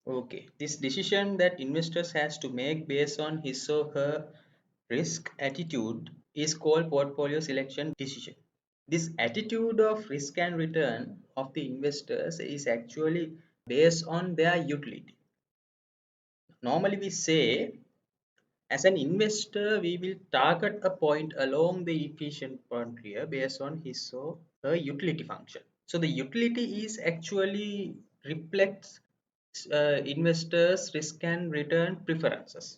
Okay, this decision that investors has to make based on his or her risk attitude is called portfolio selection decision. This attitude of risk and return of the investors is actually based on their utility. Normally we say as an investor we will target a point along the efficient frontier based on his or her utility function. So the utility is actually reflects investors' risk and return preferences.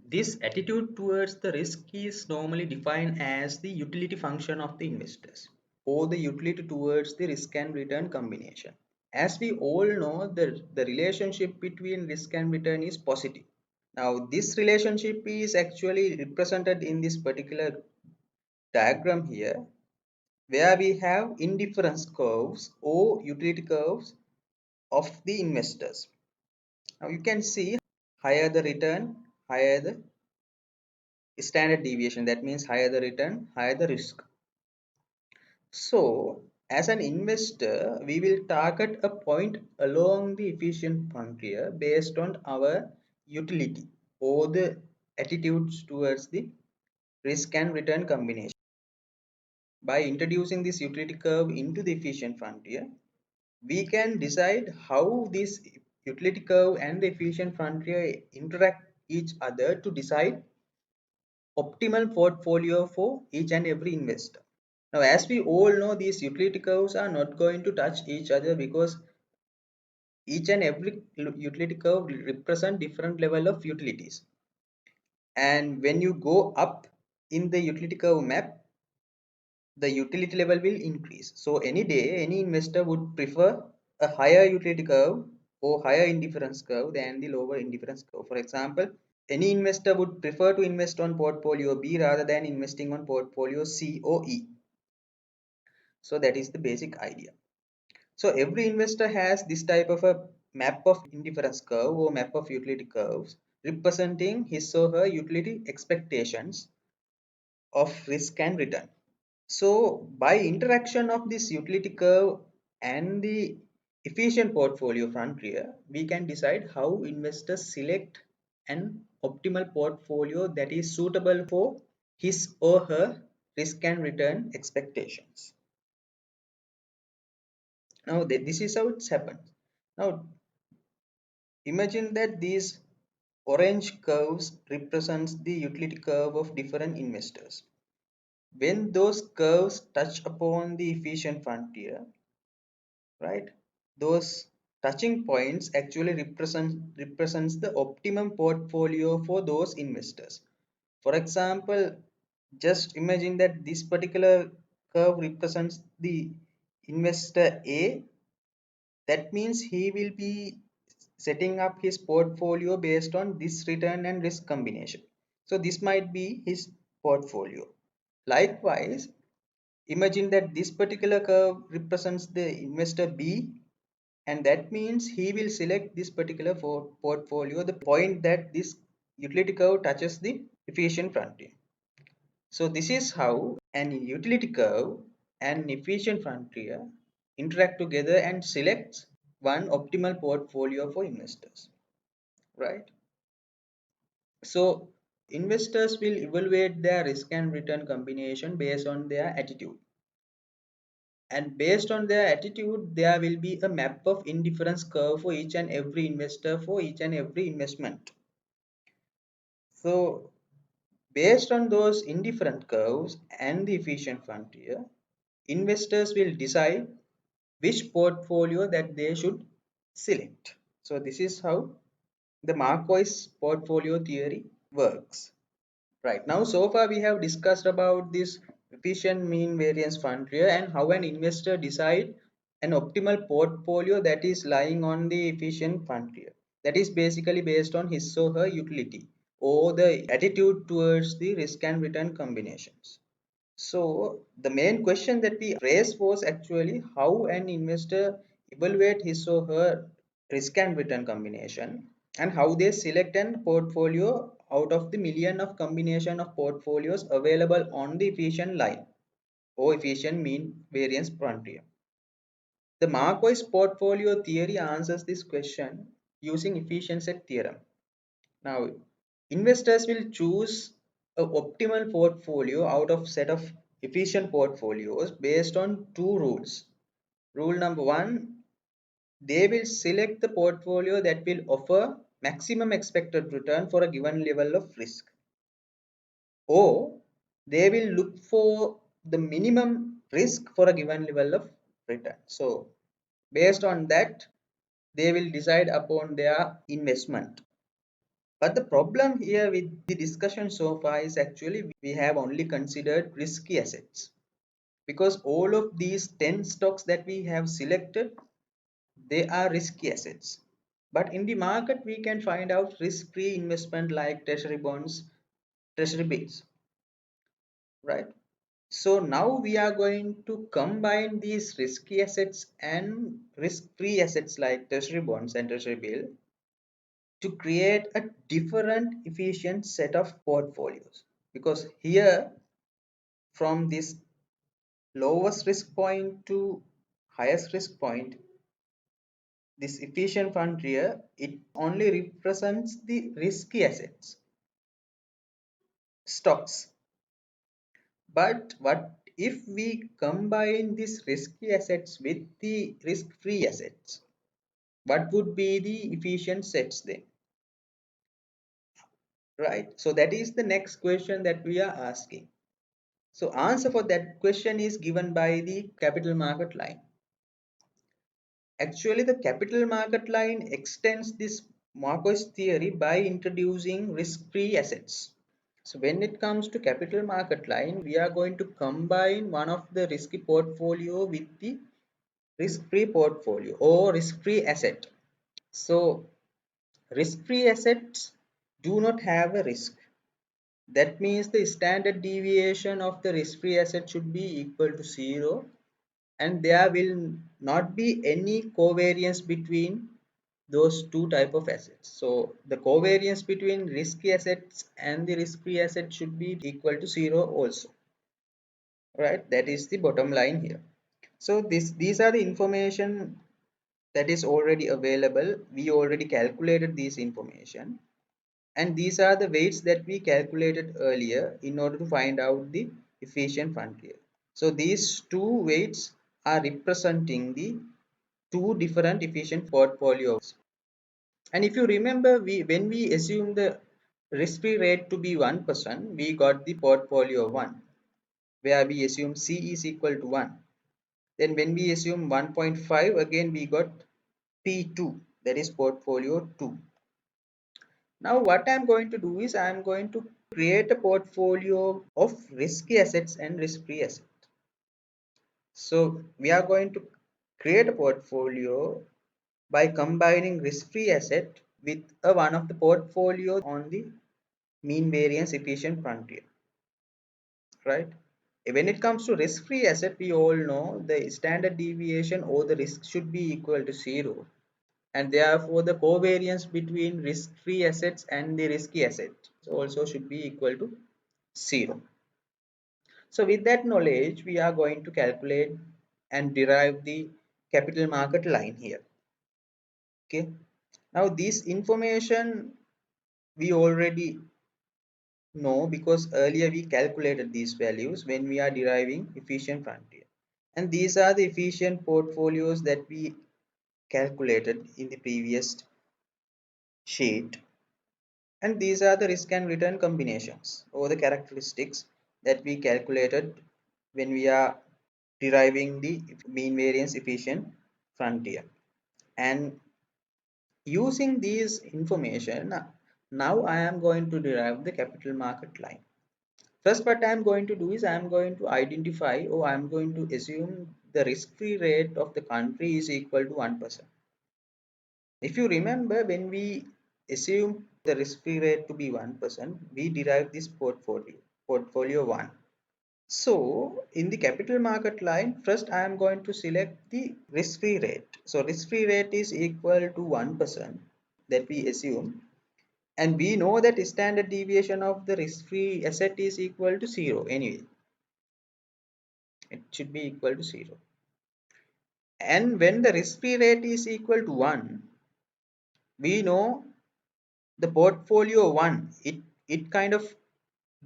This attitude towards the risk is normally defined as the utility function of the investors or the utility towards the risk and return combination. As we all know, the relationship between risk and return is positive. Now, this relationship is actually represented in this particular diagram here, where we have indifference curves or utility curves of the investors. Now you can see higher the return, higher the standard deviation. That means higher the return, higher the risk. So as an investor, we will target a point along the efficient frontier based on our utility or the attitudes towards the risk and return combination. By introducing this utility curve into the efficient frontier, we can decide how this utility curve and the efficient frontier interact each other to decide optimal portfolio for each and every investor. Now, as we all know, these utility curves are not going to touch each other because each and every utility curve represent different level of utilities. And when you go up in the utility curve map, the utility level will increase. So any day, any investor would prefer a higher utility curve or higher indifference curve than the lower indifference curve. For example, any investor would prefer to invest on portfolio B rather than investing on portfolio C or E. So that is the basic idea. So every investor has this type of a map of indifference curve or map of utility curves representing his or her utility expectations of risk and return. So by interaction of this utility curve and the efficient portfolio frontier, we can decide how investors select an optimal portfolio that is suitable for his or her risk and return expectations. Now this is how it's happened. Now imagine that these orange curves represents the utility curve of different investors. When those curves touch upon the efficient frontier, right, those touching points actually represents the optimum portfolio for those investors. For example, just imagine that this particular curve represents the investor A. That means he will be setting up his portfolio based on this return and risk combination. So this might be his portfolio. Likewise, imagine that this particular curve represents the investor B, and that means he will select this particular portfolio the point that this utility curve touches the efficient frontier. So this is how an utility curve and efficient frontier interact together and selects one optimal portfolio for investors, right? So investors will evaluate their risk and return combination based on their attitude, and based on their attitude there will be a map of indifference curve for each and every investor for each and every investment. So based on those indifferent curves and the efficient frontier, investors will decide which portfolio that they should select. So this is how the Marquis portfolio theory works. Right now, so far we have discussed about this efficient mean variance frontier and how an investor decide an optimal portfolio that is lying on the efficient frontier. That is basically based on his or her utility or the attitude towards the risk and return combinations. So the main question that we raised was actually how an investor evaluate his or her risk and return combination and how they select an portfolio out of the million of combination of portfolios available on the efficient line or efficient mean variance frontier. The Marquis portfolio theory answers this question using efficient set theorem. Now, investors will choose a optimal portfolio out of set of efficient portfolios based on two rules. Rule number one, they will select the portfolio that will offer maximum expected return for a given level of risk, or they will look for the minimum risk for a given level of return. So based on that, they will decide upon their investment. But the problem here with the discussion so far is actually we have only considered risky assets, because all of these 10 stocks that we have selected, they are risky assets. But in the market, we can find out risk-free investment like treasury bonds, treasury bills, right? So now we are going to combine these risky assets and risk-free assets like treasury bonds and treasury bill to create a different efficient set of portfolios. Because here, from this lowest risk point to highest risk point, this efficient fund here, it only represents the risky assets, stocks. But what if we combine these risky assets with the risk-free assets? What would be the efficient sets then? Right? So that is the next question that we are asking. So answer for that question is given by the capital market line. Actually, the capital market line extends this Marquis theory by introducing risk-free assets. So when it comes to capital market line, we are going to combine one of the risky portfolio with the risk-free portfolio or risk-free asset. So risk-free assets do not have a risk. That means the standard deviation of the risk-free asset should be equal to 0, and there will not be any covariance between those two type of assets. So the covariance between risky assets and the risk-free asset should be equal to 0 also, right? That is the bottom line here. So these are the information that is already available. We already calculated this information, and these are the weights that we calculated earlier in order to find out the efficient fund here. So these two weights are representing the two different efficient portfolios. And if you remember, when we assume the risk-free rate to be 1%, we got the portfolio 1, where we assume C is equal to 1. Then when we assume 1.5, again we got P2, that is portfolio 2. Now what I'm going to do is I'm going to create a portfolio of risky assets and risk-free assets. So we are going to create a portfolio by combining risk-free asset with one of the portfolio on the mean variance efficient frontier, right? When it comes to risk-free asset, we all know the standard deviation or the risk should be equal to 0, and therefore the covariance between risk-free assets and the risky assets also should be equal to 0. So with that knowledge, we are going to calculate and derive the capital market line here. Okay. Now this information we already know, because earlier we calculated these values when we are deriving efficient frontier. And these are the efficient portfolios that we calculated in the previous sheet. And these are the risk and return combinations or the characteristics that we calculated when we are deriving the mean variance efficient frontier. And using these information, now I am going to derive the capital market line. First, what I am going to do is I am going to identify, or I am going to assume the risk-free rate of the country is equal to 1%. If you remember, when we assume the risk-free rate to be 1%, we derive this portfolio 1. So in the capital market line, first I am going to select the risk-free rate. So risk-free rate is equal to 1% that we assume. And we know that standard deviation of the risk-free asset is equal to 0 anyway. It should be equal to 0. And when the risk-free rate is equal to 1, we know the portfolio 1, it kind of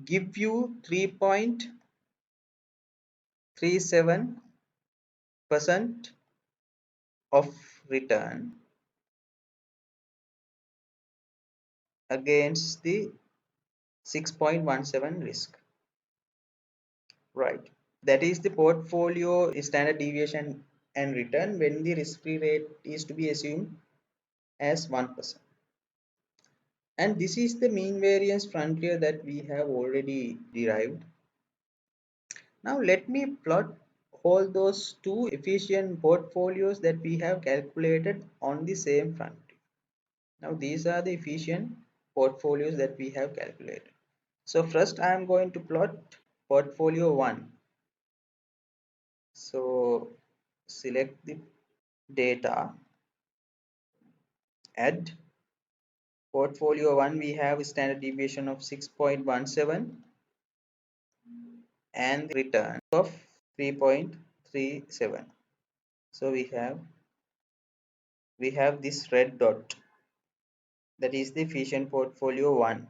give you 3.37% of return against the 6.17 risk, right? That is the portfolio standard deviation and return when the risk-free rate is to be assumed as 1%. And this is the mean variance frontier that we have already derived. Now let me plot all those two efficient portfolios that we have calculated on the same frontier. Now these are the efficient portfolios that we have calculated. So first I am going to plot portfolio 1. So select the data, add portfolio 1, we have standard deviation of 6.17 and return of 3.37. So we have this red dot, that is the efficient portfolio 1,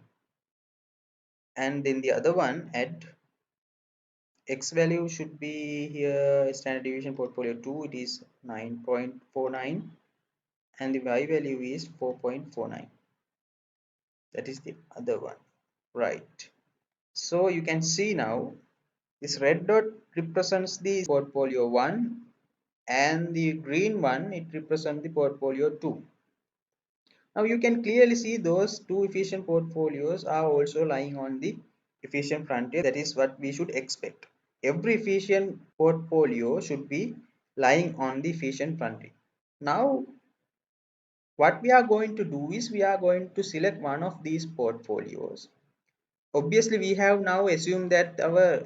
and in the other one add x value should be here standard deviation portfolio 2, it is 9.49, and the y value is 4.49. That is the other one, right? So you can see now this red dot represents the portfolio 1 and the green one it represents the portfolio 2. Now you can clearly see those two efficient portfolios are also lying on the efficient frontier. That is what we should expect. Every efficient portfolio should be lying on the efficient frontier. Now what we are going to do is we are going to select one of these portfolios. Obviously we have now assumed that our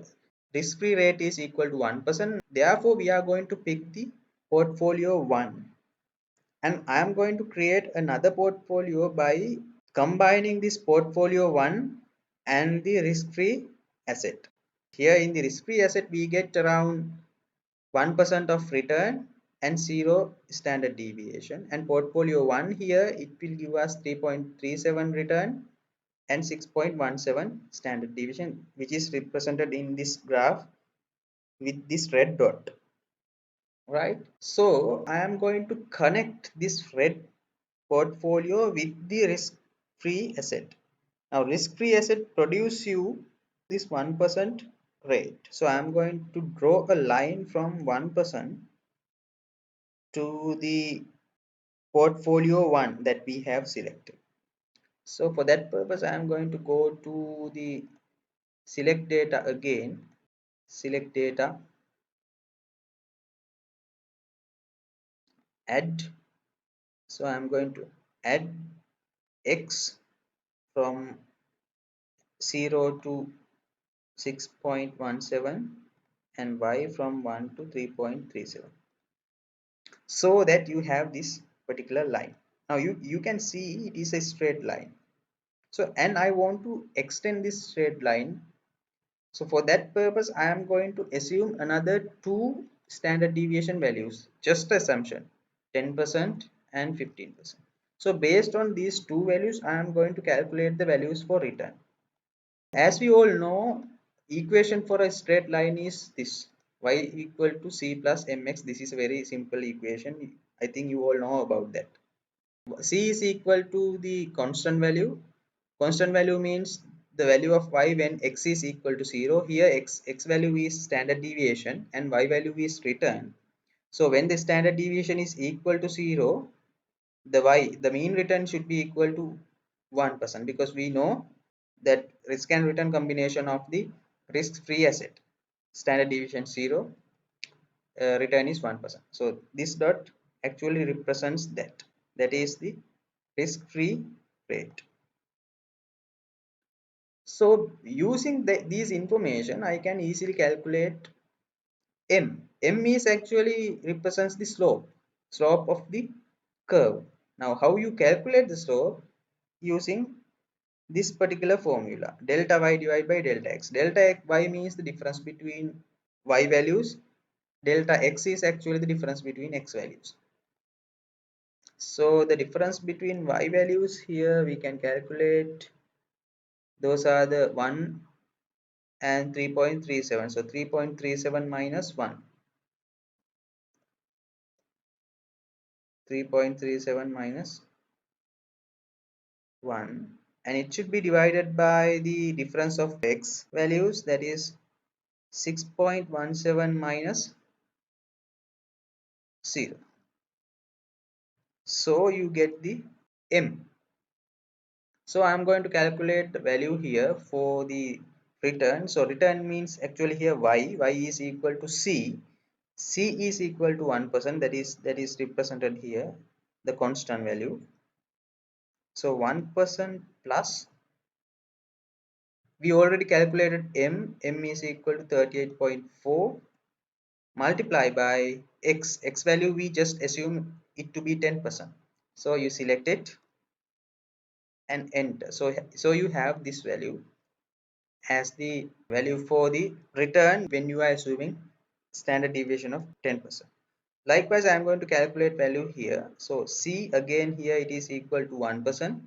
risk-free rate is equal to 1%. Therefore we are going to pick the portfolio 1, and I am going to create another portfolio by combining this portfolio 1 and the risk-free asset. Here in the risk-free asset we get around 1% of return and 0 standard deviation, and portfolio 1 here it will give us 3.37 return and 6.17 standard deviation, which is represented in this graph with this red dot, right? So I am going to connect this red portfolio with the risk-free asset. Now risk-free asset produce you this 1% rate. So I am going to draw a line from 1% to the portfolio 1 that we have selected. So for that purpose I am going to go to the select data again, select data, add. So I am going to add x from 0 to 6.17 and y from 1 to 3.37, so that you have this particular line. Now you can see it is a straight line. So and I want to extend this straight line. So for that purpose I am going to assume another two standard deviation values, just assumption, 10% and 15%. So based on these two values I am going to calculate the values for return. As we all know, equation for a straight line is this: y equal to c plus mx. This is a very simple equation. I think you all know about that. C is equal to the constant value. Constant value means the value of y when x is equal to 0. Here x value is standard deviation and y value is return. So when the standard deviation is equal to 0, the mean return should be equal to 1%, because we know that risk and return combination of the risk-free asset, standard deviation 0, return is 1%. So this dot actually represents that is the risk-free rate. So using these information I can easily calculate m is actually represents the slope of the curve. Now how you calculate the slope? Using this particular formula, delta y divided by delta x. Delta y means the difference between y values, delta x is actually the difference between x values. So the difference between y values here we can calculate. Those are the 1 and 3.37. So 3.37 minus 1. 3.37 minus 1, and it should be divided by the difference of x values, that is 6.17 minus 0. So you get the m. So I'm going to calculate the value here for the return. So return means actually here y is equal to c is equal to 1%, that is represented here, the constant value. So 1% plus, we already calculated m is equal to 38.4 multiply by x value, we just assume it to be 10%. So you select it and enter. So you have this value as the value for the return when you are assuming standard deviation of 10%. Likewise, I am going to calculate value here. So c again here it is equal to 1%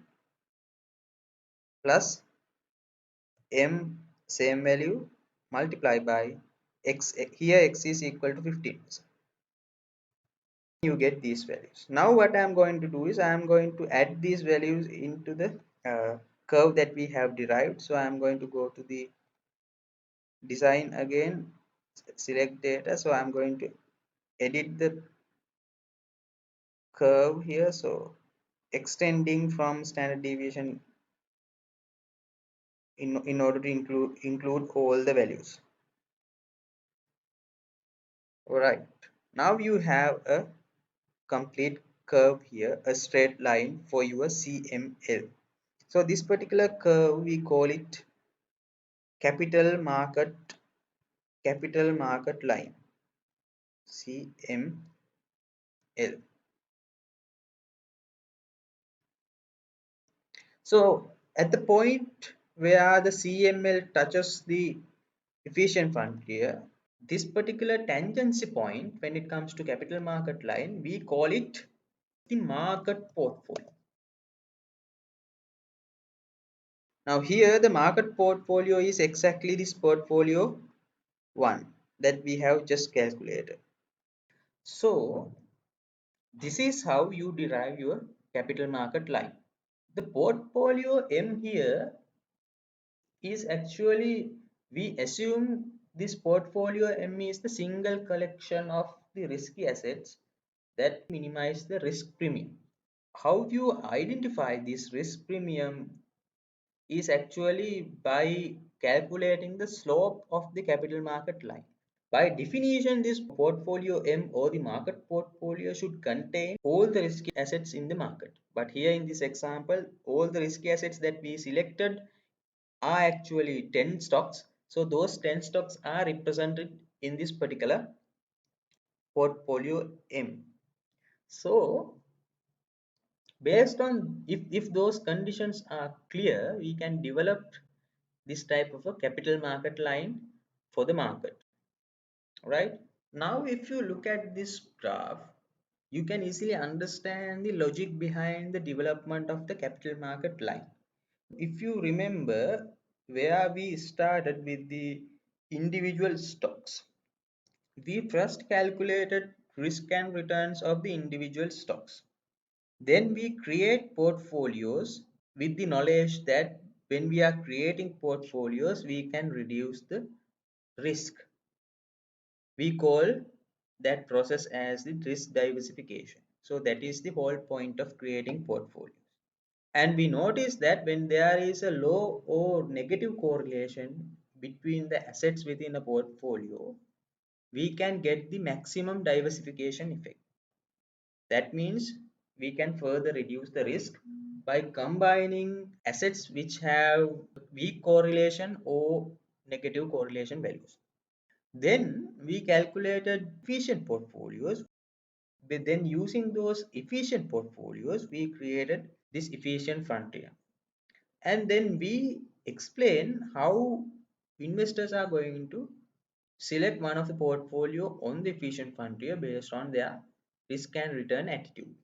plus m, same value, multiply by x, here x is equal to 15%. You get these values. Now what I am going to do is I am going to add these values into the curve that we have derived. So I am going to go to the design again, select data. So I am going to edit the curve here. So extending from standard deviation in order to include all the values. All right. Now you have a complete curve here, a straight line for your CML. So this particular curve we call it capital market line, CML. So at the point where the CML touches the efficient frontier, this particular tangency point, when it comes to capital market line, we call it the market portfolio. Now here the market portfolio is exactly this portfolio 1 that we have just calculated. So this is how you derive your capital market line. The portfolio M here is actually, we assume this portfolio M is the single collection of the risky assets that minimize the risk premium. How you identify this risk premium is actually by calculating the slope of the capital market line. By definition, this portfolio M or the market portfolio should contain all the risky assets in the market. But here in this example, all the risky assets that we selected are actually 10 stocks. So those 10 stocks are represented in this particular portfolio M. So based on, if those conditions are clear, we can develop this type of a capital market line for the market, right? Now if you look at this graph, you can easily understand the logic behind the development of the capital market line. If you remember where we started with the individual stocks, we first calculated risk and returns of the individual stocks. Then we create portfolios with the knowledge that when we are creating portfolios, we can reduce the risk. We call that process as the risk diversification. So that is the whole point of creating portfolios. And we notice that when there is a low or negative correlation between the assets within a portfolio, we can get the maximum diversification effect. That means we can further reduce the risk by combining assets which have weak correlation or negative correlation values. Then we calculated efficient portfolios. But then using those efficient portfolios, we created this efficient frontier. And then we explain how investors are going to select one of the portfolio on the efficient frontier based on their risk and return attitude.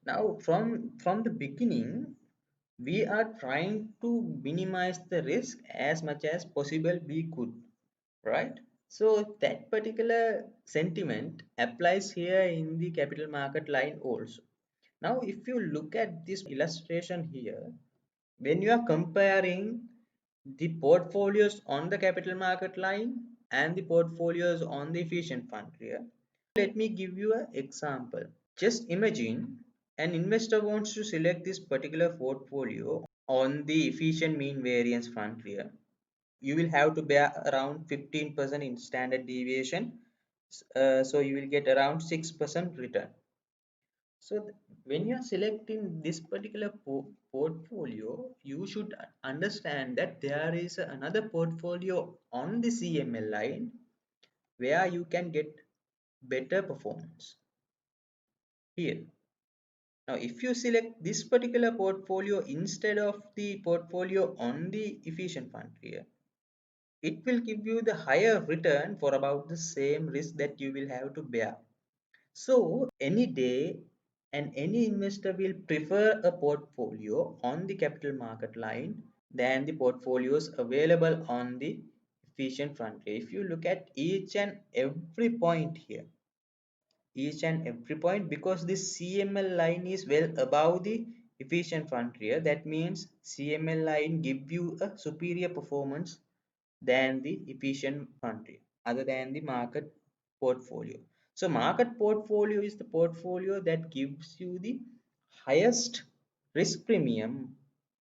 Now, from the beginning, we are trying to minimize the risk as much as possible we could, right? So that particular sentiment applies here in the capital market line also. Now, if you look at this illustration here, when you are comparing the portfolios on the capital market line and the portfolios on the efficient fund here, let me give you an example. Just imagine an investor wants to select this particular portfolio on the efficient mean variance fund here. You will have to bear around 15% in standard deviation. So you will get around 6% return. So when you are selecting this particular portfolio, you should understand that there is another portfolio on the CML line where you can get better performance here. Now, if you select this particular portfolio instead of the portfolio on the efficient fund here, it will give you the higher return for about the same risk that you will have to bear. So any day and any investor will prefer a portfolio on the capital market line than the portfolios available on the efficient fund. If you look at each and every point here, each and every point, because this CML line is well above the efficient frontier, that means CML line give you a superior performance than the efficient frontier other than the market portfolio. So market portfolio is the portfolio that gives you the highest risk premium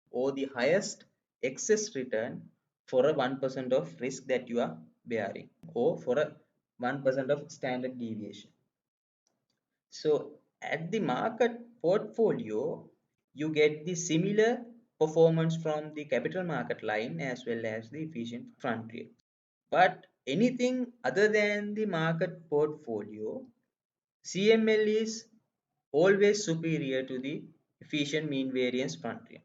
or the highest excess return for a 1% of risk that you are bearing, or for a 1% of standard deviation. So at the market portfolio, you get the similar performance from the capital market line as well as the efficient frontier. But anything other than the market portfolio, CML is always superior to the efficient mean variance frontier.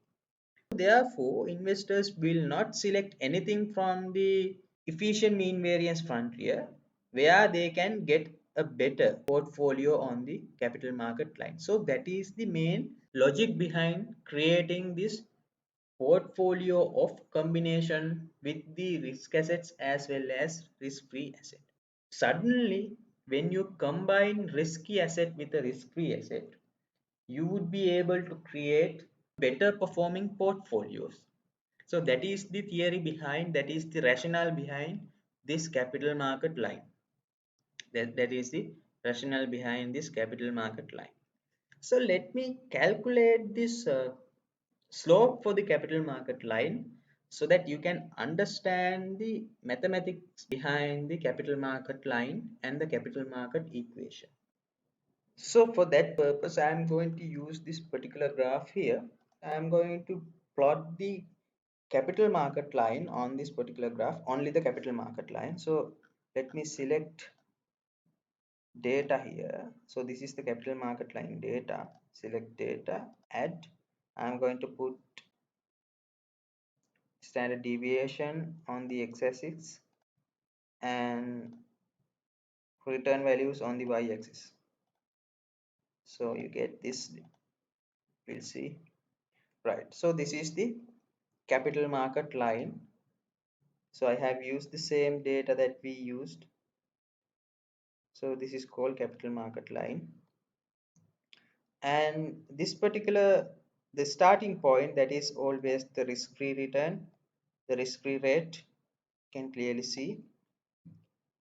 Therefore, investors will not select anything from the efficient mean variance frontier where they can get a better portfolio on the capital market line. So that is the main logic behind creating this portfolio of combination with the risk assets as well as risk-free asset. Suddenly, when you combine risky asset with a risk-free asset, you would be able to create better performing portfolios. So that is the theory behind, that is the rationale behind this capital market line. That is the rationale behind this capital market line. So let me calculate this slope for the capital market line so that you can understand the mathematics behind the capital market line and the capital market equation. So for that purpose, I am going to use this particular graph here. I am going to plot the capital market line on this particular graph, only the capital market line. So let me select data here. So this is the capital market line data. Select data, add. I'm going to put standard deviation on the x-axis and return values on the y-axis. So you get this, we'll see. Right, so this is the capital market line. So I have used the same data that we used. So this is called capital market line. And this particular, the starting point, that is always the risk-free return, the risk-free rate, you can clearly see.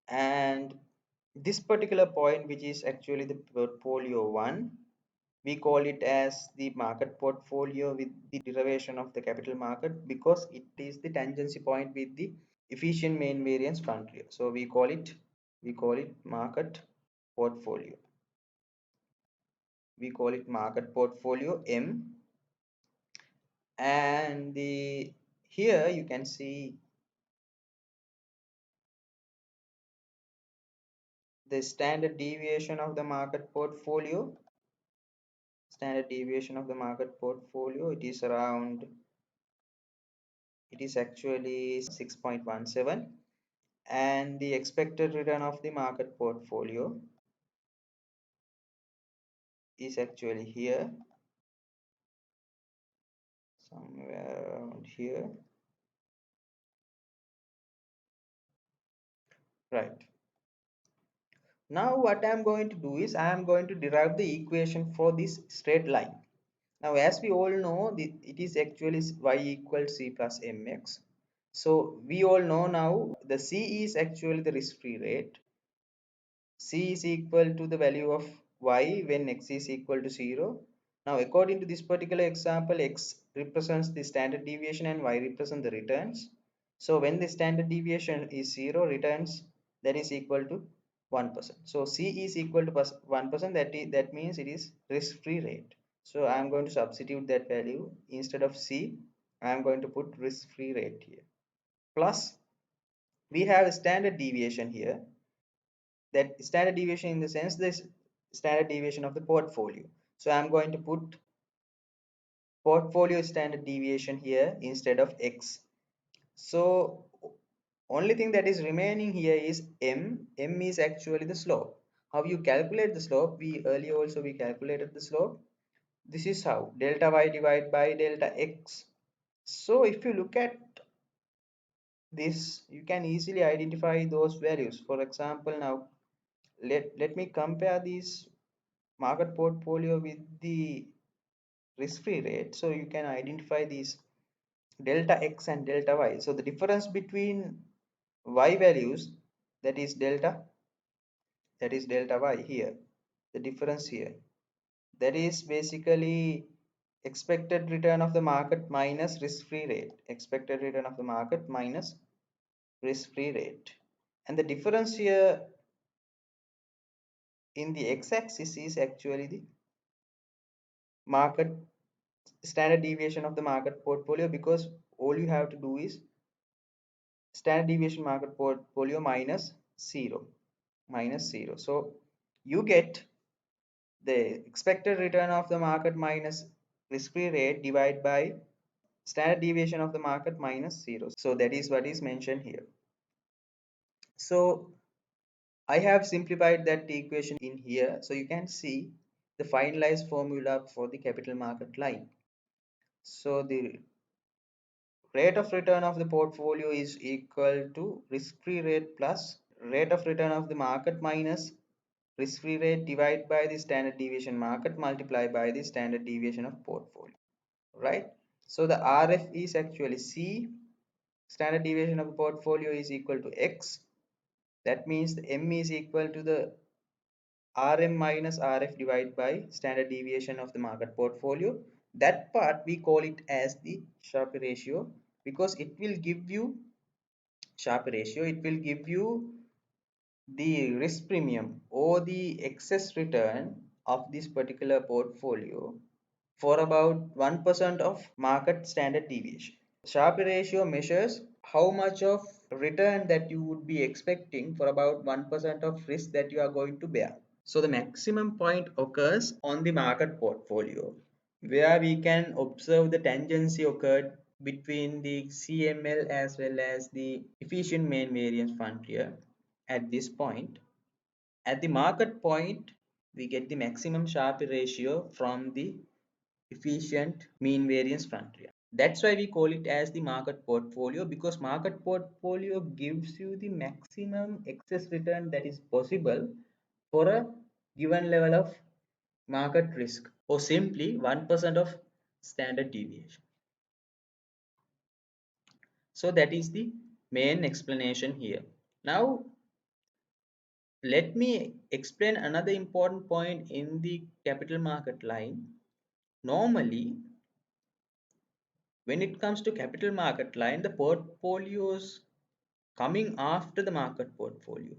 And this particular point, which is actually the portfolio 1, we call it as the market portfolio with the derivation of the capital market, because it is the tangency point with the efficient mean variance frontier. So we call it market portfolio. We call it market portfolio M. And the here you can see the standard deviation of the market portfolio. Standard deviation of the market portfolio, it is around, it is actually 6.17. And the expected return of the market portfolio, is actually here, somewhere around here, right? Now what I am going to do is I am going to derive the equation for this straight line. Now as we all know, it is actually y equals c plus mx. So we all know now the c is actually the risk-free rate. C is equal to the value of y when x is equal to 0. Now according to this particular example, x represents the standard deviation and y represent the returns. So when the standard deviation is 0, returns that is equal to 1%. So C is equal to 1%, that means it is risk-free rate. So I am going to substitute that value. Instead of C, I am going to put risk-free rate here. Plus we have a standard deviation here, that standard deviation in the sense this standard deviation of the portfolio. So I'm going to put portfolio standard deviation here instead of x. So only thing that is remaining here is m is actually the slope. How you calculate the slope? We earlier also we calculated the slope. This is how delta y divided by delta x. So if you look at this, you can easily identify those values. For example, now let me compare these market portfolio with the risk-free rate, so you can identify these delta x and delta y. So the difference between y values, that is delta y here, the difference here, that is basically expected return of the market minus risk-free rate, expected return of the market minus risk-free rate. And the difference here in the x-axis is actually the market standard deviation of the market portfolio, because all you have to do is standard deviation market portfolio minus 0. So you get the expected return of the market minus risk-free rate divided by standard deviation of the market minus 0. So that is what is mentioned here. So I have simplified that equation in here, so you can see the finalized formula for the capital market line. So the rate of return of the portfolio is equal to risk-free rate plus rate of return of the market minus risk-free rate divided by the standard deviation market multiplied by the standard deviation of portfolio, right? So the RF is actually C, standard deviation of the portfolio is equal to X. That means the M is equal to the RM minus RF divided by standard deviation of the market portfolio. That part we call it as the Sharpe ratio, because it will give you it will give you the risk premium or the excess return of this particular portfolio for about 1% of market standard deviation. Sharpe ratio measures how much of return that you would be expecting for about 1% of risk that you are going to bear. So the maximum point occurs on the market portfolio, where we can observe the tangency occurred between the CML as well as the efficient mean variance frontier at this point. At the market point, we get the maximum Sharpe ratio from the efficient mean variance frontier. That's why we call it as the market portfolio, because market portfolio gives you the maximum excess return that is possible for a given level of market risk, or simply 1% of standard deviation. So that is the main explanation here. Now let me explain another important point in the capital market line. Normally, when it comes to capital market line, the portfolios coming after the market portfolio,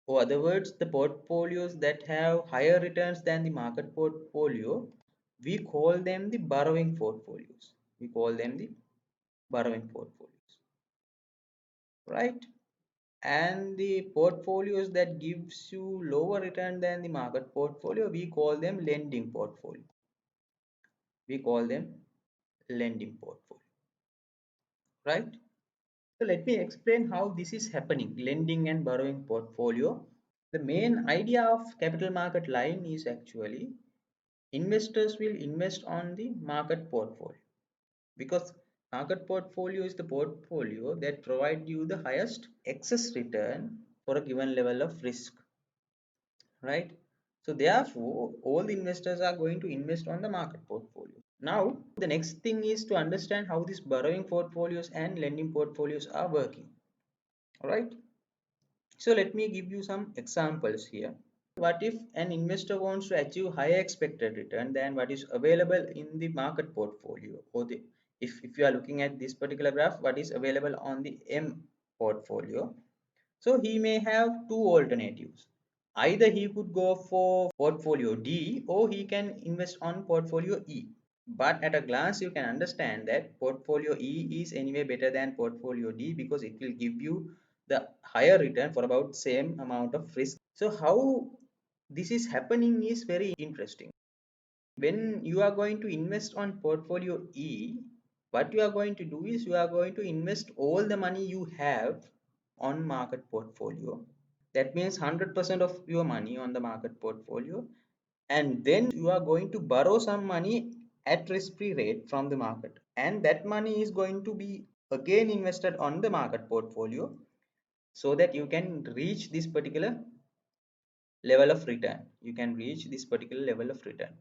or other words, the portfolios that have higher returns than the market portfolio, we call them the borrowing portfolios. We call them the borrowing portfolios, right? And the portfolios that gives you lower return than the market portfolio, we call them lending portfolio. We call them lending portfolio, right? So let me explain how this is happening, lending and borrowing portfolio. The main idea of capital market line is actually investors will invest on the market portfolio, because market portfolio is the portfolio that provide you the highest excess return for a given level of risk, right? So therefore all the investors are going to invest on the market portfolio. Now the next thing is to understand how these borrowing portfolios and lending portfolios are working. All right, so let me give you some examples here. What if an investor wants to achieve higher expected return than what is available in the market portfolio, or the, if you are looking at this particular graph, what is available on the M portfolio? So he may have two alternatives. Either he could go for portfolio D, or he can invest on portfolio E. But at a glance, you can understand that portfolio E is anyway better than portfolio D, because it will give you the higher return for about same amount of risk. So how this is happening is very interesting. When you are going to invest on portfolio E, what you are going to do is you are going to invest all the money you have on market portfolio. That means 100% of your money on the market portfolio, and then you are going to borrow some money at risk-free rate from the market, and that money is going to be again invested on the market portfolio, so that you can reach this particular level of return. You can reach this particular level of return,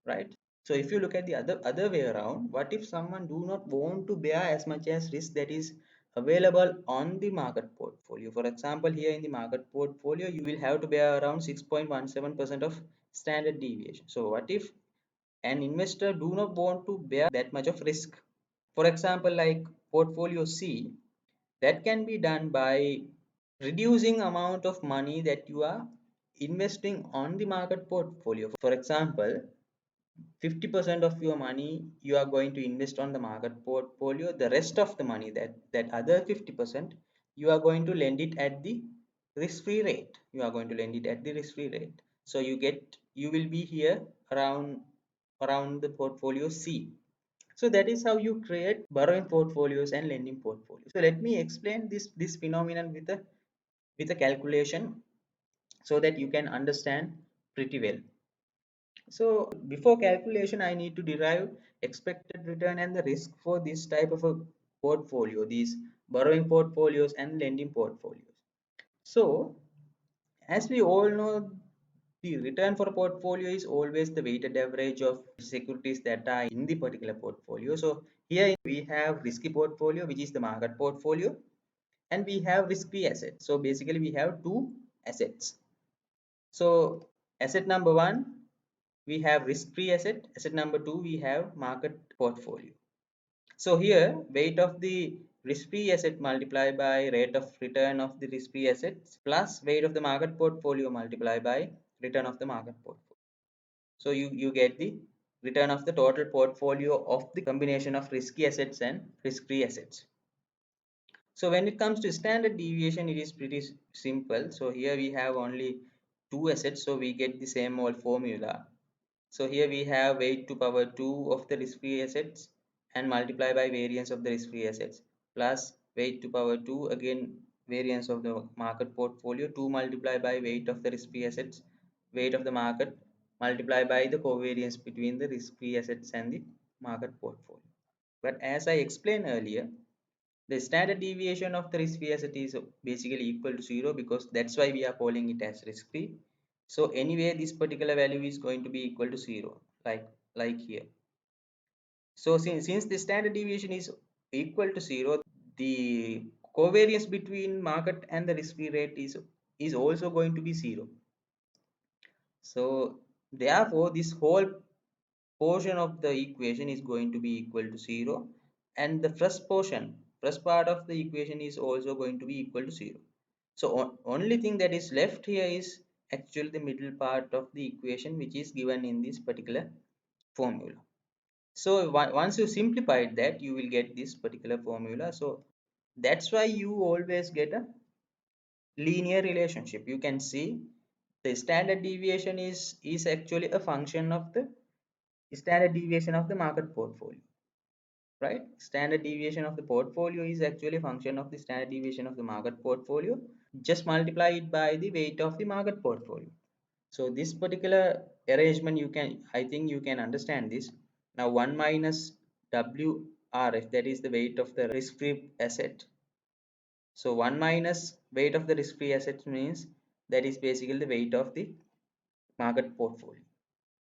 right? So if you look at the other way around, what if someone do not want to bear as much as risk that is available on the market portfolio? For example, here in the market portfolio you will have to bear around 6.17% of standard deviation. So what if an investor do not want to bear that much of risk? For example, like portfolio C, that can be done by reducing amount of money that you are investing on the market portfolio. For example, 50% of your money you are going to invest on the market portfolio. The rest of the money, that other 50%, you are going to lend it at the risk free rate. You are going to lend it at the risk free rate. So you will be here around the portfolio C. So that is how you create borrowing portfolios and lending portfolios. So let me explain this phenomenon with a calculation, so that you can understand pretty well. So before calculation, I need to derive expected return and the risk for this type of a portfolio, these borrowing portfolios and lending portfolios. So as we all know, the return for a portfolio is always the weighted average of securities that are in the particular portfolio. So here we have risky portfolio, which is the market portfolio, and we have risky assets. So basically we have two assets. So asset number one, we have risk-free asset. Asset number two, we have market portfolio. So here weight of the risk-free asset multiplied by rate of return of the risk-free assets plus weight of the market portfolio multiplied by return of the market portfolio. So you get the return of the total portfolio of the combination of risky assets and risk-free assets. So when it comes to standard deviation, it is pretty simple. So here we have only two assets, so we get the same old formula. So here we have weight to power 2 of the risk-free assets and multiply by variance of the risk-free assets plus weight to power 2, again variance of the market portfolio, 2 multiply by weight of the risk-free assets, weight of the market multiply by the covariance between the risk-free assets and the market portfolio. But as I explained earlier, the standard deviation of the risk-free asset is basically equal to 0, because that's why we are calling it as risk-free. So anyway, this particular value is going to be equal to 0, like here. So since the standard deviation is equal to 0, the covariance between market and the risk-free rate is also going to be 0. So therefore this whole portion of the equation is going to be equal to 0, and the first part of the equation is also going to be equal to 0. So only thing that is left here is actually the middle part of the equation, which is given in this particular formula. So once you simplified that, you will get this particular formula. So that's why you always get a linear relationship. You can see the standard deviation is actually a function of the standard deviation of the market portfolio, right? Standard deviation of the portfolio is actually a function of the standard deviation of the market portfolio. Just multiply it by the weight of the market portfolio. So this particular arrangement, you can, I think you can understand this. Now 1 minus WRF, that is the weight of the risk free asset. So 1 minus weight of the risk free asset means that is basically the weight of the market portfolio.